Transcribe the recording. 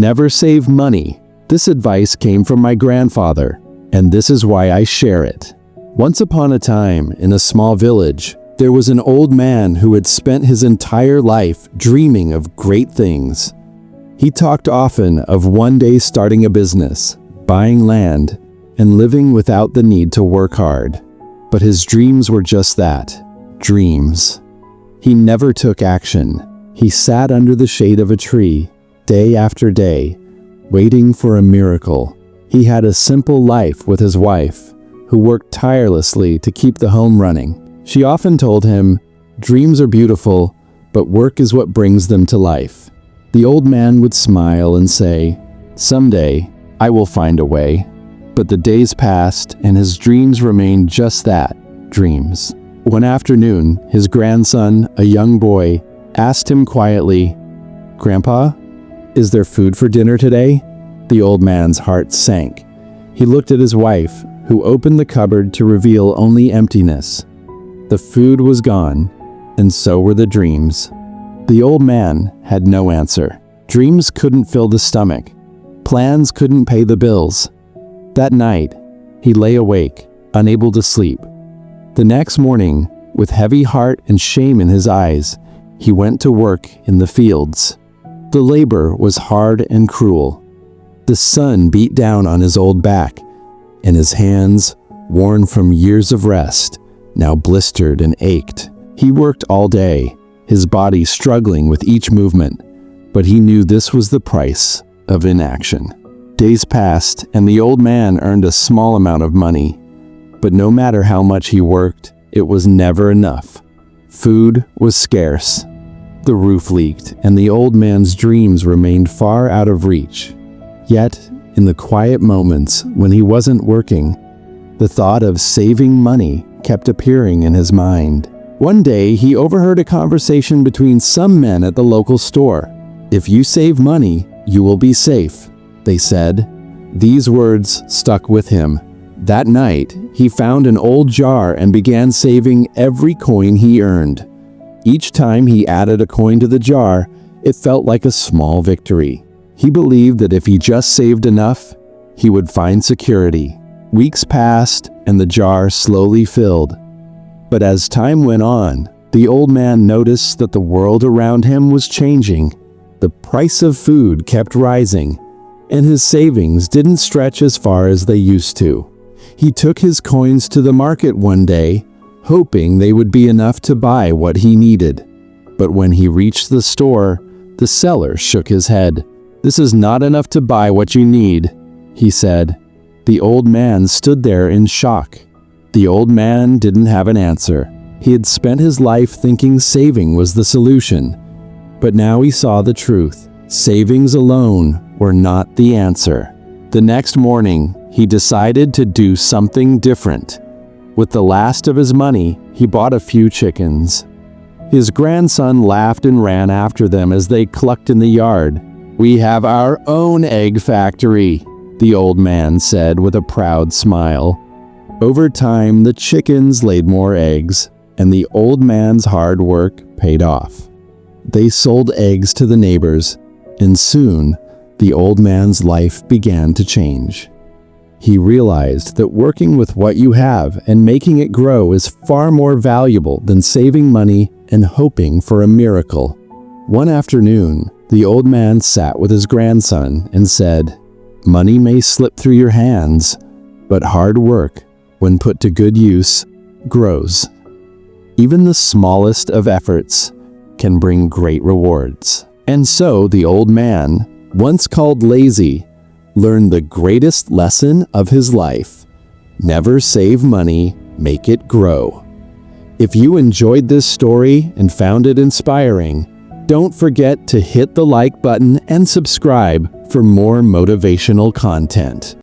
Never save money. This advice came from my grandfather, and this is why I share it. Once upon a time, in a small village, there was an old man who had spent his entire life dreaming of great things. He talked often of one day starting a business, buying land, and living without the need to work hard. But his dreams were just that, dreams. He never took action. He sat under the shade of a tree, day after day, waiting for a miracle. He had a simple life with his wife, who worked tirelessly to keep the home running. She often told him, "Dreams are beautiful, but work is what brings them to life." The old man would smile and say, "Someday, I will find a way." But the days passed, and his dreams remained just that, dreams. One afternoon, his grandson, a young boy, asked him quietly, "Grandpa, is there food for dinner today?" The old man's heart sank. He looked at his wife, who opened the cupboard to reveal only emptiness. The food was gone, and so were the dreams. The old man had no answer. Dreams couldn't fill the stomach. Plans couldn't pay the bills. That night, he lay awake, unable to sleep. The next morning, with heavy heart and shame in his eyes, he went to work in the fields. The labor was hard and cruel. The sun beat down on his old back, and his hands, worn from years of rest, now blistered and ached. He worked all day, his body struggling with each movement, but he knew this was the price of inaction. Days passed, and the old man earned a small amount of money. But no matter how much he worked, it was never enough. Food was scarce. The roof leaked, and the old man's dreams remained far out of reach. Yet, in the quiet moments when he wasn't working, the thought of saving money kept appearing in his mind. One day, he overheard a conversation between some men at the local store. "If you save money, you will be safe," they said. These words stuck with him. That night, he found an old jar and began saving every coin he earned. Each time he added a coin to the jar, it felt like a small victory. He believed that if he just saved enough, he would find security. Weeks passed, and the jar slowly filled. But as time went on, the old man noticed that the world around him was changing. The price of food kept rising, and his savings didn't stretch as far as they used to. He took his coins to the market one day, hoping they would be enough to buy what he needed. But when he reached the store, the seller shook his head. "This is not enough to buy what you need," he said. The old man stood there in shock. The old man didn't have an answer. He had spent his life thinking saving was the solution. But now he saw the truth. Savings alone were not the answer. The next morning, he decided to do something different. With the last of his money, he bought a few chickens. His grandson laughed and ran after them as they clucked in the yard. "We have our own egg factory," the old man said with a proud smile. Over time, the chickens laid more eggs, and the old man's hard work paid off. They sold eggs to the neighbors, and soon, the old man's life began to change. He realized that working with what you have and making it grow is far more valuable than saving money and hoping for a miracle. One afternoon, the old man sat with his grandson and said, "Money may slip through your hands, but hard work, when put to good use, grows." Even the smallest of efforts can bring great rewards. And so the old man, once called lazy, learned the greatest lesson of his life. Never save money, make it grow. If you enjoyed this story and found it inspiring, don't forget to hit the like button and subscribe for more motivational content.